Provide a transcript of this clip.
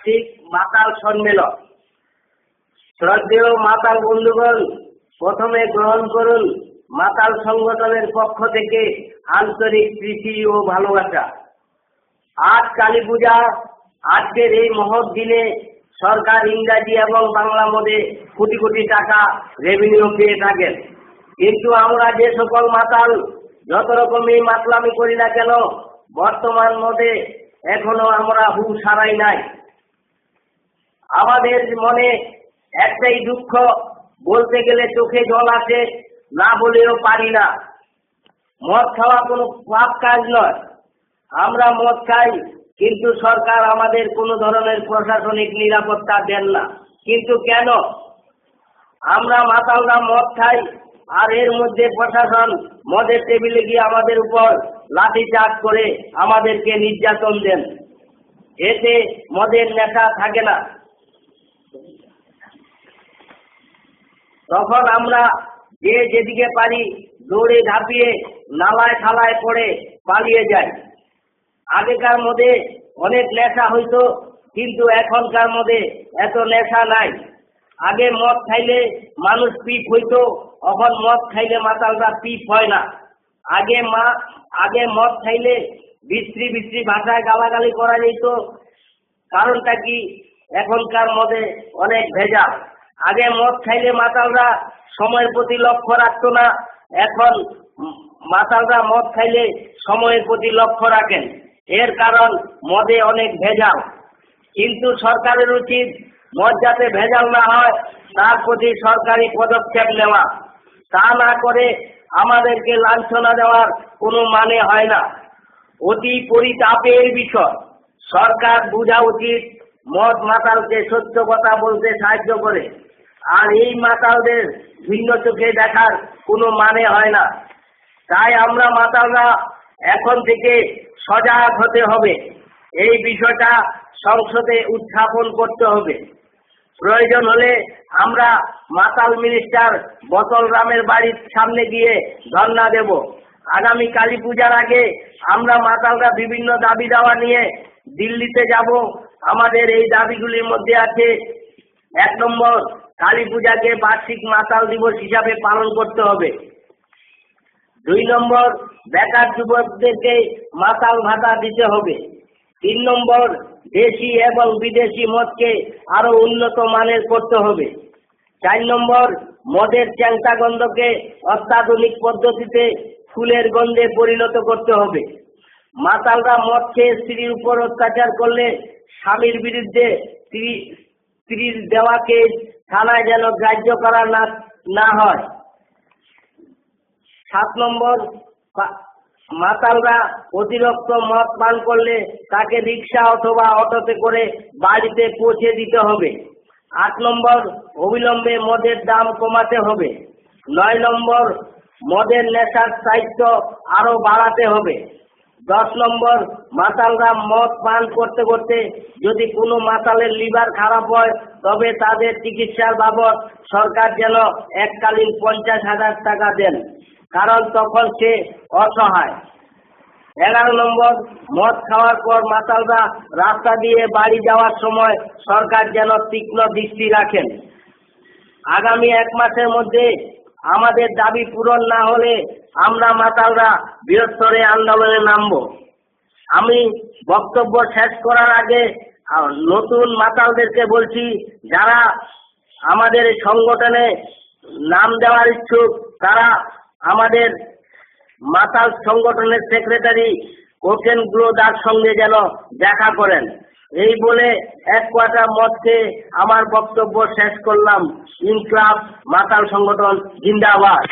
বার্ষিক মাতাল সম্মেলন। শ্রদ্ধেয় মাতাল বন্ধুগণ, প্রথমে গ্রহণ করুন মাতাল সংগঠনের পক্ষ থেকে আন্তরিক প্রীতি ও ভালোবাসা। আজ কালী পূজা। আজকের এই মহৎ দিনে সরকার ইংরাজি এবং বাংলা মদে কোটি কোটি টাকা রেভিনিউ পেয়ে থাকেন, কিন্তু আমরা যে সকল মাতাল যত রকমই মাতলামি করি না কেন, বর্তমান মদে এখনো আমরা হুঁশ হারাই নাই। আমাদের মনে একটাই দুঃখ, বলতে গেলে চোখে জল আসে, না বলেও পারি না। মদ খাওয়া কোনো পাপ কাজ নয়। আমরা মদ খাই, কিন্তু সরকার আমাদের কোনো ধরনের প্রশাসনিক নিরাপত্তা দেন না। কিন্তু কেন? আমরা মাতালরা মদ খাই, আর এর মধ্যে প্রশাসন মদের টেবিলে গিয়ে আমাদের উপর লাঠিচার্জ করে আমাদেরকে নির্যাতন দেন। এতে মদের নেশা থাকে না। তখন আমরা যে যেদিকে পারি দৌড়ে ঝাঁপিয়ে নালায় থালায় পড়ে পালিয়ে যাই। আগেকার মধ্যে অনেক নেশা হইতো, কিন্তু এখনকার মধ্যে এত নেশা নাই। আগে মদ খাইলে মানুষ পিপ হইতো, এখন মদ খাইলে মাতালরা পিপ হয় না। আগে মদ খাইলে বিশ্রী বিশ্রী ভাষায় গালাগালি করা যেত। কারণটা কি? এখনকার মধ্যে অনেক ভেজাল। আগে মদ খাইলে মাতালরা সময়ের প্রতি লক্ষ্য রাখতো না, এখন মাতালরা মদ খাইলে সময়ের প্রতি লক্ষ্য রাখেন। এর কারণ মদে অনেক ভেজাল। কিন্তু সরকারের উচিত মদ যাতে ভেজাল না হয় তার প্রতি সরকারি পদক্ষেপ নেওয়া। তা না করে আমাদেরকে লাঞ্ছনা দেওয়ার কোনো মানে হয় না। অতি পরিতাপের বিষয়। সরকার বোঝা উচিত মদ মাতালকে সত্য কথা বলতে সাহায্য করে, আর এই মাতালদের ভিন্ন চোখে দেখার কোনো মানে হয় না। তাই আমরা মাতালরা এখন থেকে সজাগ হতে হবে। এই বিষয়টা সংসদে উত্থাপন করতে হবে। প্রয়োজন হলে আমরা মাতাল মিনিস্টার বতলরামের বাড়ির সামনে গিয়ে ধর্ণা দেব। আগামী কালী পূজার আগে আমরা মাতালরা বিভিন্ন দাবি দাওয়া নিয়ে দিল্লিতে যাব। আমাদের এই দাবিগুলির মধ্যে আছে, 1 নম্বর, কালী পূজাকে বার্ষিক মাতাল দিবস হিসাবে পালন করতে হবে। 2 নম্বর, বেকার যুবকদেরকে মাতাল ভাতা দিতে হবে। 3 নম্বর, দেশি এবং বিদেশি মদকে আরো উন্নত মানের করতে হবে। 4 নম্বর, মদের চ্যাংটা গন্ধকে অত্যাধুনিক পদ্ধতিতে ফুলের গন্ধে পরিণত করতে হবে। মাতালরা মদ খেয়ে স্ত্রীর উপর অত্যাচার করলে স্বামীর বিরুদ্ধে স্ত্রীর দেওয়া কেস থানায় যেন গ্রাহ্য করা না হয়। 7 নম্বর, মাতালরা অতিরিক্ত মদ পান করলে তাকে রিক্সা অথবা অটোতে করে বাড়িতে পৌঁছে দিতে হবে। 8 নম্বর, অবিলম্বে মদের দাম কমাতে হবে। 9 নম্বর, মদের নেশার দায়িত্ব আরো বাড়াতে হবে। 10 নম্বর, মাতালরা মদ পান করতে করতে যদি কোনো মাতালের লিভার খারাপ হয় তবে তাদের চিকিৎসার বাবদ সরকার যেন এককালীন 50,000 টাকা দেন, কারণ তখন সে অসহায়। 11 নম্বর, মদ খাওয়ার পর মাতালরা রাস্তা দিয়ে বাড়ি যাওয়ার সময় সরকার যেন তীক্ষ্ণ দৃষ্টি রাখেন। আগামী 1 মাসের মধ্যে আমাদের দাবি পূরণ না হলে আমরা মাতালরা বৃহত্তরে আন্দোলনে নামব। আমি বক্তব্য শেষ করার আগে নতুন মাতালদেরকে বলছি, যারা আমাদের সংগঠনে নাম দেওয়ার ইচ্ছুক তারা আমাদের মাতাল সংগঠনের সেক্রেটারি কোকেন গ্লোদার সঙ্গে যেন দেখা করেন। এই বলে 1 কোয়ার্টার মদ খেয়ে আমার বক্তব্য শেষ করলাম। ইনকলাব মাতাল সংগঠন জিন্দাবাদ।